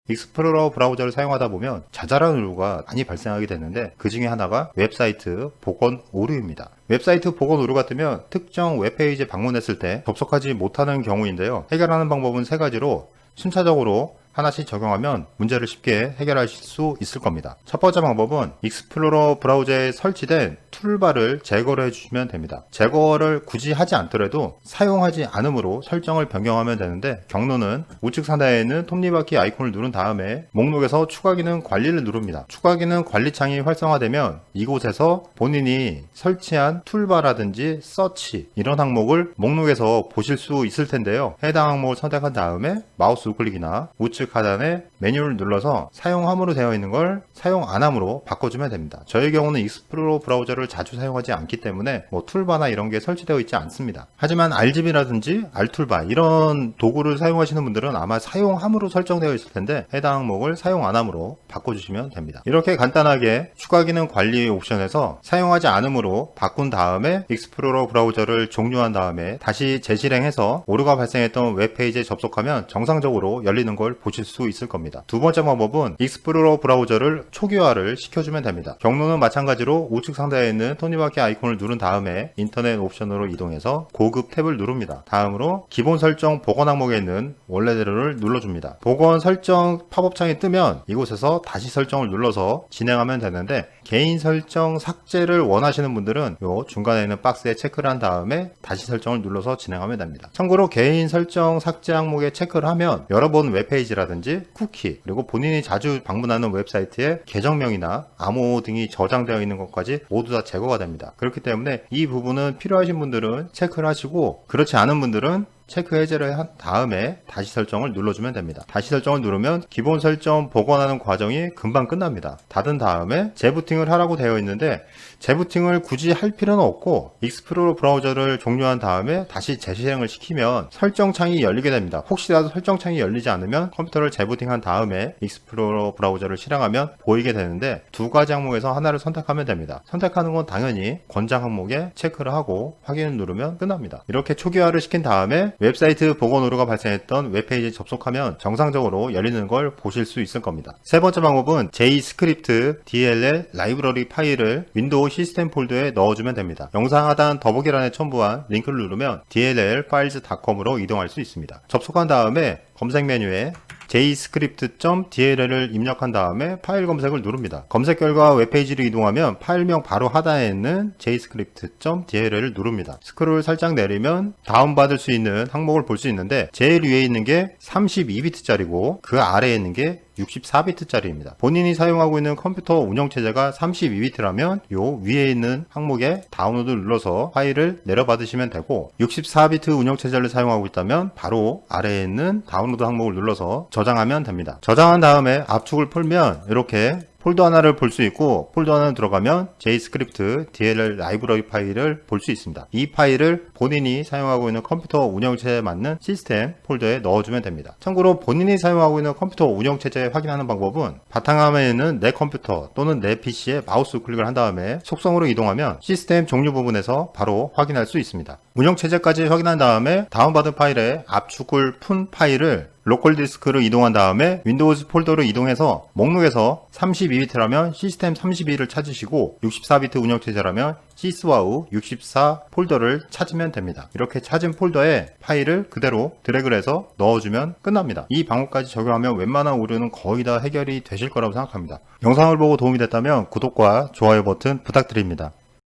익스플로러 브라우저를 사용하다 보면 자잘한 오류가 많이 발생하게 되는데, 그 중에 하나가 웹사이트 복원 오류입니다. 웹사이트 복원 오류가 뜨면 특정 웹페이지에 방문했을 때 접속하지 못하는 경우인데요. 해결하는 방법은 세 가지로 순차적으로 하나씩 적용하면 문제를 쉽게 해결하실 수 있을 겁니다. 첫 번째 방법은 익스플로러 브라우저에 설치된 툴바를 제거를 해주시면 됩니다. 제거를 굳이 하지 않더라도 사용하지 않음으로 설정을 변경하면 되는데, 경로는 우측 상단에 있는 톱니바퀴 아이콘을 누른 다음에 목록에서 추가 기능 관리를 누릅니다. 추가 기능 관리창이 활성화되면 이곳에서 본인이 설치한 툴바라든지 서치 이런 항목을 목록에서 보실 수 있을 텐데요. 해당 항목을 선택한 다음에 마우스 우클릭이나 우측 하단에 메뉴를 눌러서 사용함으로 되어 있는 걸 사용 안함으로 바꿔주면 됩니다. 저의 경우는 익스플로러 브라우저를 자주 사용하지 않기 때문에 툴바나 이런 게 설치되어 있지 않습니다. 하지만 RGB라든지 R툴바 이런 도구를 사용하시는 분들은 아마 사용함으로 설정되어 있을 텐데, 해당 항목을 사용 안함으로 바꿔주시면 됩니다. 이렇게 간단하게 추가 기능 관리 옵션에서 사용하지 않음으로 바꾼 다음에 익스플로러 브라우저를 종료한 다음에 다시 재실행해서 오류가 발생했던 웹페이지에 접속하면 정상적으로 열리는 걸 보실 수 있을 겁니다. 두 번째 방법은 익스플로러 브라우저를 초기화를 시켜주면 됩니다. 경로는 마찬가지로 우측 상단에 있는 톱니바퀴 아이콘을 누른 다음에 인터넷 옵션으로 이동해서 고급 탭을 누릅니다. 다음으로 기본 설정 복원 항목에 있는 원래대로를 눌러줍니다. 복원 설정 팝업 창이 뜨면 이곳에서 다시 설정을 눌러서 진행하면 되는데, 개인 설정 삭제를 원하시는 분들은 요 중간에 있는 박스에 체크를 한 다음에 다시 설정을 눌러서 진행하면 됩니다. 참고로 개인 설정 삭제 항목에 체크를 하면 여러 번 웹페이지라든지 쿠키, 그리고 본인이 자주 방문하는 웹사이트의 계정명이나 암호 등이 저장되어 있는 것까지 모두 다 제거가 됩니다. 그렇기 때문에 이 부분은 필요하신 분들은 체크를 하시고, 그렇지 않은 분들은 체크 해제를 한 다음에 다시 설정을 눌러주면 됩니다. 다시 설정을 누르면 기본 설정 복원하는 과정이 금방 끝납니다. 닫은 다음에 재부팅을 하라고 되어 있는데, 재부팅을 굳이 할 필요는 없고 익스플로러 브라우저를 종료한 다음에 다시 재실행을 시키면 설정창이 열리게 됩니다. 혹시라도 설정창이 열리지 않으면 컴퓨터를 재부팅한 다음에 익스플로러 브라우저를 실행하면 보이게 되는데, 두 가지 항목에서 하나를 선택하면 됩니다. 선택하는 건 당연히 권장 항목에 체크를 하고 확인을 누르면 끝납니다. 이렇게 초기화를 시킨 다음에 웹사이트 복원 오류가 발생했던 웹페이지에 접속하면 정상적으로 열리는 걸 보실 수 있을 겁니다. 세 번째 방법은 JScript DLL 라이브러리 파일을 윈도우 시스템 폴더에 넣어주면 됩니다. 영상 하단 더보기란에 첨부한 링크를 누르면 dllfiles.com으로 이동할 수 있습니다. 접속한 다음에 검색 메뉴에 jscript.dll을 입력한 다음에 파일 검색을 누릅니다. 검색 결과 웹페이지로 이동하면 파일명 바로 하단에 있는 jscript.dll을 누릅니다. 스크롤 살짝 내리면 다운받을 수 있는 항목을 볼 수 있는데, 제일 위에 있는 게 32비트짜리고 그 아래에 있는 게 64비트짜리입니다. 본인이 사용하고 있는 컴퓨터 운영체제가 32비트라면 요 위에 있는 항목에 다운로드 눌러서 파일을 내려받으시면 되고, 64비트 운영체제를 사용하고 있다면 바로 아래에 있는 다운로드 항목을 눌러서 저장하면 됩니다. 저장한 다음에 압축을 풀면 이렇게 폴더 하나를 볼 수 있고, 폴더 하나를 들어가면 JScript DLL 라이브러리 파일을 볼 수 있습니다. 이 파일을 본인이 사용하고 있는 컴퓨터 운영체제에 맞는 시스템 폴더에 넣어주면 됩니다. 참고로 본인이 사용하고 있는 컴퓨터 운영체제 확인하는 방법은 바탕화면에 있는 내 컴퓨터 또는 내 PC에 마우스 클릭을 한 다음에 속성으로 이동하면 시스템 종류 부분에서 바로 확인할 수 있습니다. 운영체제까지 확인한 다음에 다운받은 파일에 압축을 푼 파일을 로컬 디스크로 이동한 다음에 윈도우즈 폴더로 이동해서 목록에서 32비트라면 시스템 32를 찾으시고, 64비트 운영체제라면 syswau 64 폴더를 찾으면 됩니다. 이렇게 찾은 폴더에 파일을 그대로 드래그를 해서 넣어주면 끝납니다. 이 방법까지 적용하면 웬만한 오류는 거의 다 해결이 되실 거라고 생각합니다. 영상을 보고 도움이 됐다면 구독과 좋아요 버튼 부탁드립니다.